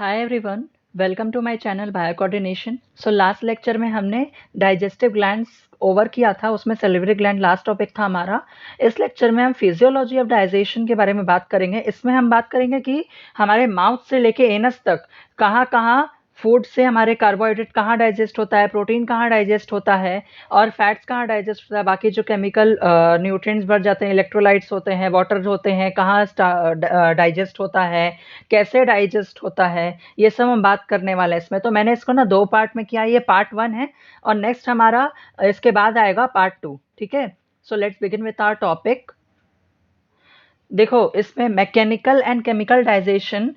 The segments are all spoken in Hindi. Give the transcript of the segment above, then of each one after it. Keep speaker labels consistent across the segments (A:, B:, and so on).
A: Hi everyone, welcome to my channel bio coordination. So last lecture में हमने डाइजेस्टिव ग्लैंड्स ओवर किया था, उसमें सैलिवरी ग्लैंड लास्ट टॉपिक था हमारा। इस लेक्चर में हम फिजियोलॉजी ऑफ डाइजेशन के बारे में बात करेंगे। इसमें हम बात करेंगे कि हमारे माउथ से लेके एनस तक कहाँ कहाँ फूड से हमारे कार्बोहाइड्रेट कहाँ डाइजेस्ट होता है, प्रोटीन कहाँ डाइजेस्ट होता है और फैट्स कहाँ डाइजेस्ट होता है, बाकी जो केमिकल न्यूट्रिएंट्स भर जाते हैं, इलेक्ट्रोलाइट्स होते हैं, वाटर होते हैं, कहाँ डाइजेस्ट होता है, कैसे डाइजेस्ट होता है, ये सब हम बात करने वाले हैं इसमें। तो मैंने इसको ना 2 पार्ट में किया, ये पार्ट 1 है और नेक्स्ट हमारा इसके बाद आएगा पार्ट 2। ठीक है, so let's begin with our topic. देखो, इसमें मैकेनिकल एंड केमिकल डाइजेशन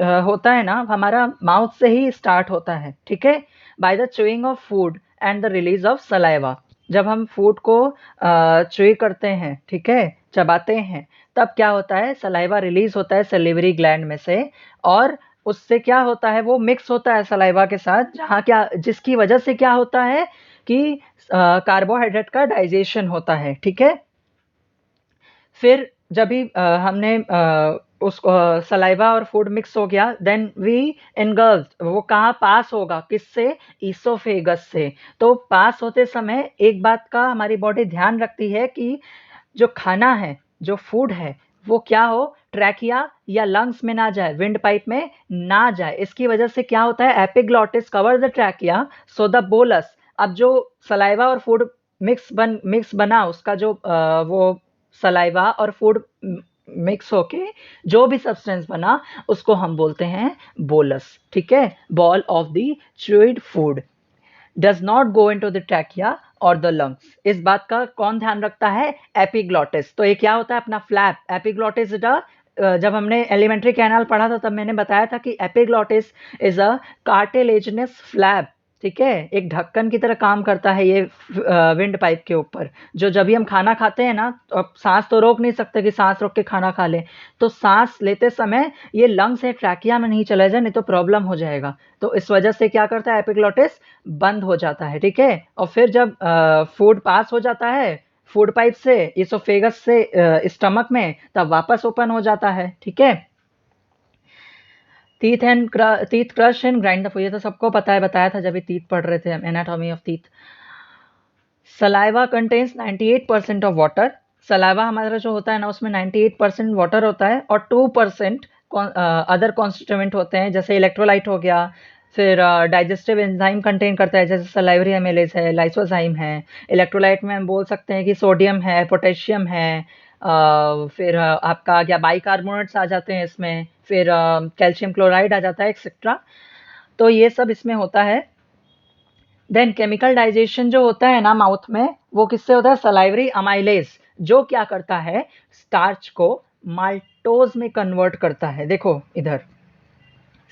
A: होता है ना, हमारा माउथ से ही स्टार्ट होता है। ठीक है, by the chewing of food and the release of saliva. जब हम फूड को च्यूई करते हैं, ठीक है, चबाते हैं, तब क्या होता है, सलाइवा रिलीज होता है सलिवरी ग्लैंड में से, और उससे क्या होता है, वो मिक्स होता है सलाइवा के साथ, जहाँ क्या, जिसकी वजह से क्या होता है कि कार्बोहाइड्रेट का डाइजेशन होता है। ठीक है, फिर जब भी हमने उसको सलाइवा और फूड मिक्स हो गया, देन वी इनगल्फ, वो कहाँ पास होगा, किससे, ईसोफेगस से। तो पास होते समय एक बात का हमारी बॉडी ध्यान रखती है कि जो खाना है, जो फूड है, वो क्या हो, ट्रैकिया या लंग्स में ना जाए, विंड पाइप में ना जाए। इसकी वजह से क्या होता है, epiglottis cover the trachea so the bolus. अब जो सलाइवा और फूड मिक्स बना, उसका जो वो सलाइवा और फूड मिक्स होके जो भी सब्सटेंस बना, उसको हम बोलते हैं बोलस। ठीक है, ball of the chewed food does not go into the trachea और द लंग्स। इस बात का कौन ध्यान रखता है, एपिग्लॉटिस। तो ये क्या होता है, अपना फ्लैप। एपिग्लॉटिस इज जब हमने एलिमेंट्री कैनाल पढ़ा था तब मैंने बताया था कि epiglottis is a cartilaginous flap. ठीक है, एक ढक्कन की तरह काम करता है ये विंड पाइप के ऊपर। जो जब भी हम खाना खाते हैं ना, तो अब सांस तो रोक नहीं सकते कि सांस रोक के खाना खा लें, तो सांस लेते समय ये लंग से ट्रैकिया में नहीं चला जाए, नहीं तो प्रॉब्लम हो जाएगा। तो इस वजह से क्या करता है, एपिग्लॉटिस बंद हो जाता है। ठीक है, और फिर जब फूड पास हो जाता है फूड पाइप से इसोफेगस से स्टमक में, तब वापस ओपन हो जाता है। ठीक है, teeth crush and grind the food, ये तो सबको पता है, बताया था जब भी टीथ पढ़ रहे थे, anatomy of teeth. Saliva contains 98% of water. Saliva हमारा जो होता है ना, उसमें 98% वाटर होता है और 2% अदर कॉन्स्टिट्यूएंट होते हैं, जैसे इलेक्ट्रोलाइट हो गया। फिर डाइजेस्टिव एंजाइम कंटेन करता है, जैसे सलाइवरी एमिलेज है, लाइसोजाइम है। इलेक्ट्रोलाइट में हम बोल सकते हैं कि सोडियम है, पोटेशियम है, फिर आपका क्या बाइकार्बोनेट्स आ जाते हैं इसमें, फिर कैल्शियम क्लोराइड आ जाता है, एक्सेट्रा। तो ये सब इसमें होता है। देन केमिकल डाइजेशन जो होता है ना माउथ में, वो किससे होता है, सलाइवरी अमाइलेज, जो क्या करता है, स्टार्च को माल्टोज में कन्वर्ट करता है। देखो इधर,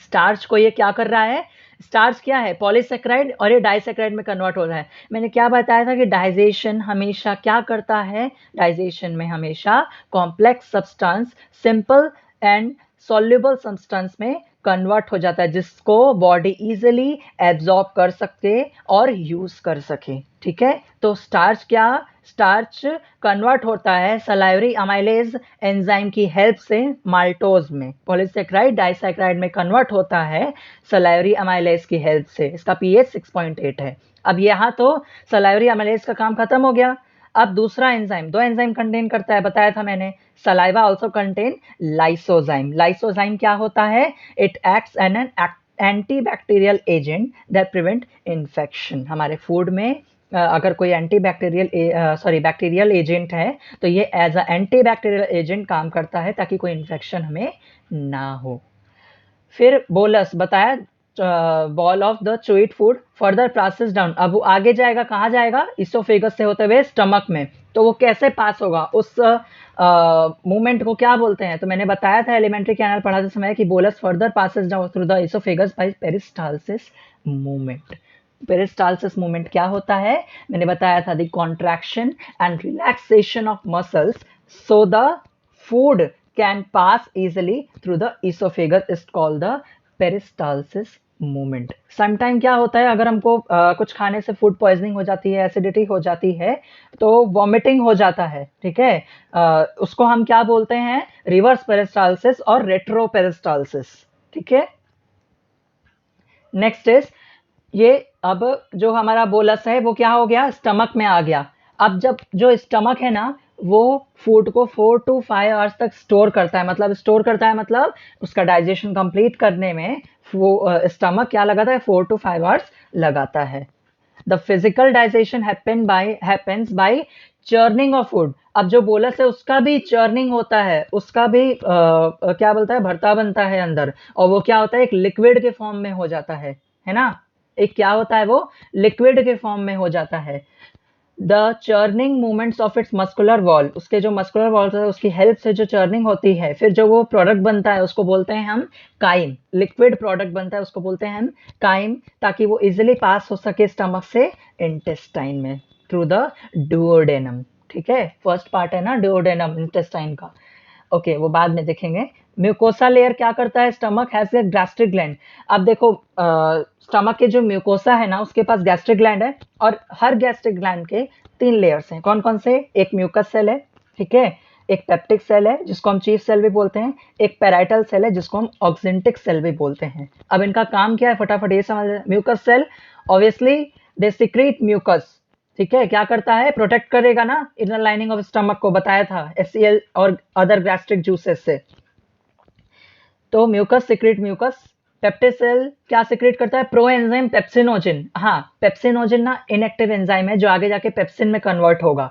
A: स्टार्च को ये क्या कर रहा है, स्टार्च क्या है, पॉलीसेक्राइड, और ये डाइसेक्राइड में कन्वर्ट हो रहा है। मैंने क्या बताया था कि डाइजेशन हमेशा क्या करता है, डाइजेशन में हमेशा complex substance simple and soluble substance में कन्वर्ट हो जाता है, जिसको बॉडी इजीली एब्जॉर्ब कर सके और यूज कर सके। ठीक है, तो स्टार्च क्या, स्टार्च कन्वर्ट होता है सलाइवरी अमाइलेज एंजाइम की हेल्प से माल्टोज में, पॉलीसेक्राइड डाइसेक्राइड में कन्वर्ट होता है सलाइवरी अमाइलेज की हेल्प से। इसका पीएच 6.8 है। अब यहाँ तो सलाइवरी अमाइलेज का काम खत्म हो गया। अब दूसरा एंजाइम, दो एंजाइम कंटेन करता है, बताया था मैंने। Saliva also contain lysozyme. Lysozyme क्या होता है, it acts an antibacterial agent that prevent infection. हमारे फूड में अगर कोई बैक्टीरियल एजेंट है, तो ये एज अ एंटीबैक्टीरियल एजेंट काम करता है, ताकि कोई इन्फेक्शन हमें ना हो। फिर बोलस बताया, ball of the chewed food further passes down. अब वो आगे जाएगा, कहाँ जाएगा, इसोफेगस से होते हुए स्टमक में। तो वो कैसे पास होगा, उस मूवमेंट को क्या बोलते हैं, तो मैंने बताया था एलिमेंट्री कैनाल पढ़ाते समय कि bolus further passes down through the oesophagus by peristalsis movement. Peristalsis movement क्या होता है, मैंने बताया था, the contraction and relaxation of muscles so the food can pass easily through the esophagus is called the peristalsis movement. Sometime क्या होता है, अगर हमको कुछ खाने से फूड पॉइजनिंग हो जाती है, एसिडिटी हो जाती है, तो वॉमिटिंग हो जाता है। ठीक है, उसको हम क्या बोलते हैं, रिवर्स पेरिस्टालसिस और रेट्रो पेरिस्टालसिस। ठीक है, नेक्स्ट इज ये, अब जो हमारा बोलस है वो क्या हो गया, स्टमक में आ गया। अब जब जो स्टमक है ना, वो फूड को 4 to 5 आवर्स तक स्टोर करता है। मतलब स्टोर करता है मतलब उसका डाइजेशन कंप्लीट करने में वो स्टमक क्या लगाता है, 4 to 5 आवर्स लगाता है। The physical digestion happens by churning of food. अब जो बोलस है उसका भी चर्निंग होता है, उसका भी क्या बोलता है, भरता बनता है अंदर, और वो क्या होता है, एक लिक्विड के फॉर्म में हो जाता है ना। एक क्या होता है, वो लिक्विड के फॉर्म में हो जाता है। The churning movements of its muscular wall, उसके जो मस्कुलर वॉल है उसकी हेल्प से जो चर्निंग होती है, फिर जो वो प्रोडक्ट बनता है उसको बोलते हैं हम काइम। लिक्विड प्रोडक्ट बनता है उसको बोलते हैं हम काइम, ताकि वो इजिली पास हो सके स्टमक से इंटेस्टाइन में थ्रू द डुओडेनम। ठीक है, फर्स्ट पार्ट है ना डुओडेनम इंटेस्टाइन का। ओके, वो बाद में देखेंगे। म्यूकोसा लेयर क्या करता है, stomach has a gastric gland. अब देखो स्टमक के जो म्यूकोसा है ना उसके पास गैस्ट्रिक ग्लैंड है, और हर गैस्ट्रिक ग्लैंड के 3 लेयर्स हैं। कौन कौन से, एक म्यूकस सेल है, ठीक है, एक पेप्टिक सेल है जिसको हम चीफ सेल भी बोलते हैं, एक पैराइटल सेल है जिसको हम ऑक्जेंटिक सेल भी बोलते हैं। अब इनका काम क्या है, फटाफट ये समझ। Mucus cell obviously they secrete mucus, ठीक है, क्या करता है, प्रोटेक्ट करेगा ना इनर लाइनिंग ऑफ स्टमक को, बताया था HCl और अदर गैस्ट्रिक जूसेस से। तो mucus secrete mucus. Peptic cell क्या सिक्रेट करता है, प्रो एंजाइम पेप्सिनोजिन। हाँ, पेप्सिनोजिन ना इनएक्टिव एंजाइम है जो आगे जाके पेप्सिन में कन्वर्ट होगा।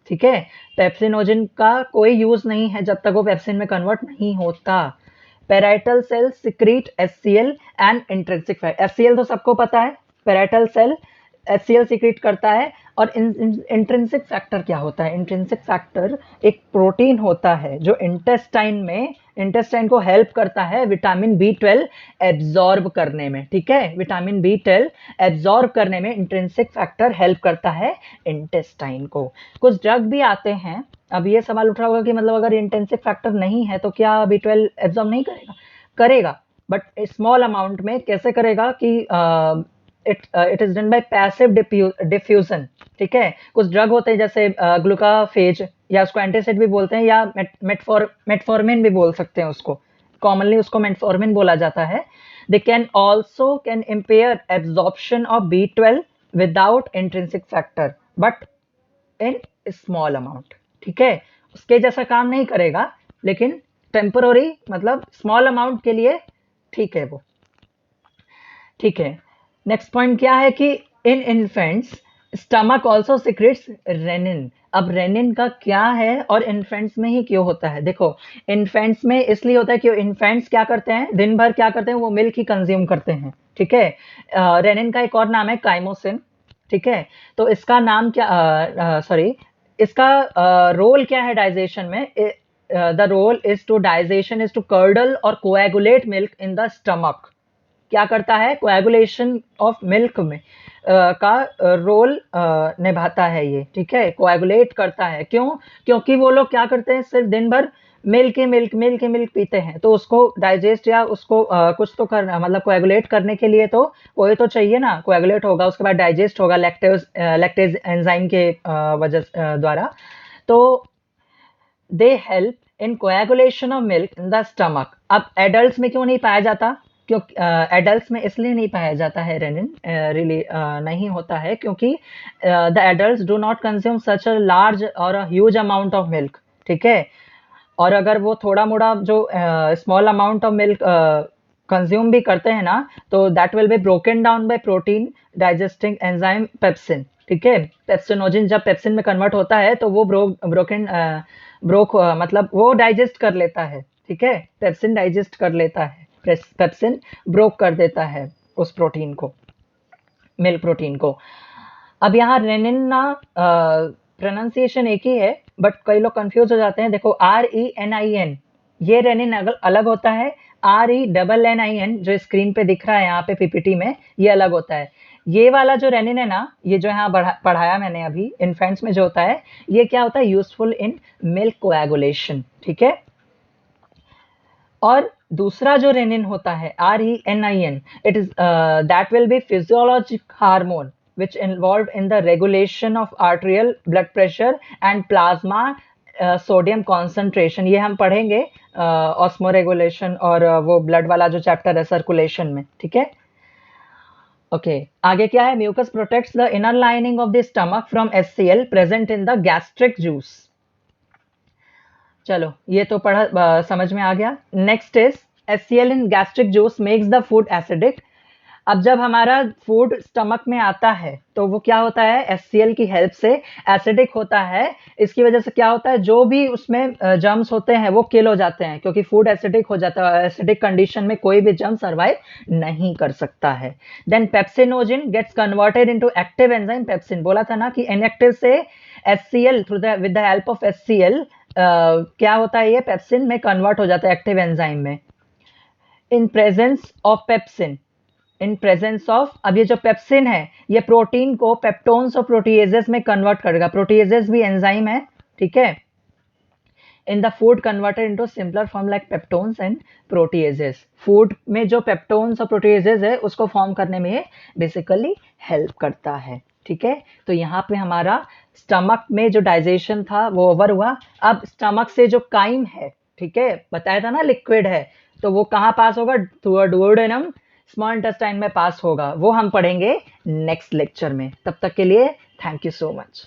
A: ठीक है, पेप्सिनोजिन का कोई यूज नहीं है जब तक वो पेप्सिन में कन्वर्ट नहीं होता। Parietal cell secrete HCl and intrinsic factor. HCl तो सबको पता है, पेराइटल सेल HCl सिक्रीट करता है। और इंट्रिंसिक फैक्टर क्या होता है, इंट्रिंसिक फैक्टर एक प्रोटीन होता है जो इंटेस्टाइन को हेल्प करता है विटामिन B12 एब्जॉर्ब करने में। ठीक है, विटामिन B12 एब्जॉर्ब करने में इंट्रिंसिक फैक्टर हेल्प करता है इंटेस्टाइन को। कुछ ड्रग भी आते हैं। अब ये सवाल उठ रहा होगा कि मतलब अगर इंटेंसिव फैक्टर नहीं है तो क्या B12 एब्जॉर्ब नहीं करेगा, करेगा, बट स्मॉल अमाउंट में। कैसे करेगा कि it is done by passive diffusion. ठीक है, कुछ ड्रग होते हैं जैसे ग्लूकाफेज, या उसको एंटीसिड भी बोलते हैं, या मेटफॉर्मिन भी बोल सकते हैं उसको, कॉमनली उसको मेटफॉर्मिन बोला जाता है। They can impair absorption of B12 without intrinsic factor, but in small amount. ठीक है, उसके जैसा काम नहीं करेगा, लेकिन टेम्पररी, मतलब स्मॉल अमाउंट के लिए ठीक है वो। ठीक है, नेक्स्ट पॉइंट क्या है कि in infants stomach also secretes rennin. अब रेनिन का क्या है और इन्फेंट्स में ही क्यों होता है, देखो इन्फेंट्स में इसलिए होता है कि इन्फेंट्स क्या करते हैं, दिन भर क्या करते हैं, वो मिल्क ही कंज्यूम करते हैं। ठीक है, रेनिन का एक और नाम है काइमोसिन। ठीक है, तो इसका नाम क्या, सॉरी, इसका रोल क्या है डाइजेशन में, the role is to digestion is to curdle और coagulate milk in the stomach. क्या करता है, कोएगुलेशन ऑफ मिल्क में का रोल निभाता है ये। ठीक है, कोएगुलेट करता है, क्यों, क्योंकि वो लोग क्या करते हैं, सिर्फ दिन भर मिल्क पीते हैं, तो उसको डाइजेस्ट या उसको कुछ तो करना, मतलब कोएगुलेट करने के लिए तो कोई तो चाहिए ना, कोएगुलेट होगा उसके बाद डाइजेस्ट होगा लैक्टेज एंजाइम के वजह द्वारा। तो they help in coagulation of milk in the stomach. अब एडल्ट्स में क्यों नहीं पाया जाता, क्योंकि एडल्ट्स में इसलिए नहीं पाया जाता है रेनिन, रिली नहीं होता है क्योंकि the adults do not consume such a large और a huge amount of milk. ठीक है, और अगर वो थोड़ा मोड़ा जो small amount of milk consume भी करते हैं ना, तो that will be broken down by protein digesting enzyme pepsin. ठीक है, पेप्सिनोजिन जब पेप्सिन में कन्वर्ट होता है तो वो मतलब वो डाइजेस्ट कर लेता है। ठीक है, पेप्सिन डाइजेस्ट कर लेता है, पेप्सिन ब्रोक कर देता है उस प्रोटीन को, मिल्क प्रोटीन को। अब यहाँ रेनिन ना प्रोनाउंसिएशन एक ही है, बट कई लोग कंफ्यूज हो जाते हैं। देखो RENIN, ये रेनिन अलग होता है। RENNIN जो स्क्रीन पे दिख रहा है यहाँ पे PPT में, ये अलग होता है। ये वाला जो रेनिन है ना, ये जो यहाँ पढ़ाया मैंने अभी, इन्फेंट्स में जो होता है, ये क्या होता है, यूजफुल इन मिल्क कोएगुलेशन। ठीक है, और दूसरा जो रेनिन होता है RENIN, it is that will B physiologic hormone which involved in the regulation of arterial blood pressure and plasma sodium concentration। ये हम पढ़ेंगे ऑस्मो रेगुलेशन और वो ब्लड वाला जो चैप्टर है सर्कुलेशन में। ठीक है, ओके आगे क्या है, mucus protects the inner lining of the stomach from HCl present in the gastric juice. चलो ये तो पढ़ा समझ में आ गया। Next is HCl in gastric juice makes the food acidic. अब जब हमारा फूड स्टमक में आता है तो वो क्या होता है, HCl की हेल्प से एसिडिक होता है। इसकी वजह से क्या होता है, जो भी उसमें जर्म्स होते हैं वो किल हो जाते हैं, क्योंकि फूड एसिडिक हो जाता है। एसिडिक कंडीशन में कोई भी जर्म सर्वाइव नहीं कर सकता है। Then pepsinogen gets converted into active enzyme pepsin. बोला था ना कि इनएक्टिव से HCl through the with the help of HCl क्या होता है, ये पेप्सिन में कन्वर्ट हो जाता है एक्टिव एंजाइम में। In presence of pepsin, in presence of, अब ये जो पेप्सिन है ये प्रोटीन को पेप्टोन्स और प्रोटीएजेस में कन्वर्ट करेगा। प्रोटीएजेस भी एंजाइम है, ठीक है। In the food converted into simpler form like peptones and proteases. Food में जो पेप्टोन्स और प्रोटीएजेस है उसको फॉर्म करने में बेसिकली हेल्प करता है, ठीक है। तो यहाँ पे हमारा स्टमक में जो डाइजेशन था वो ओवर हुआ। अब स्टमक से जो काइम है, ठीक है, बताया था ना लिक्विड है, तो वो कहाँ पास होगा, थ्रू डुओडेनम, स्मॉल इंटेस्टाइन में पास होगा। वो हम पढ़ेंगे नेक्स्ट लेक्चर में। तब तक के लिए थैंक यू सो मच।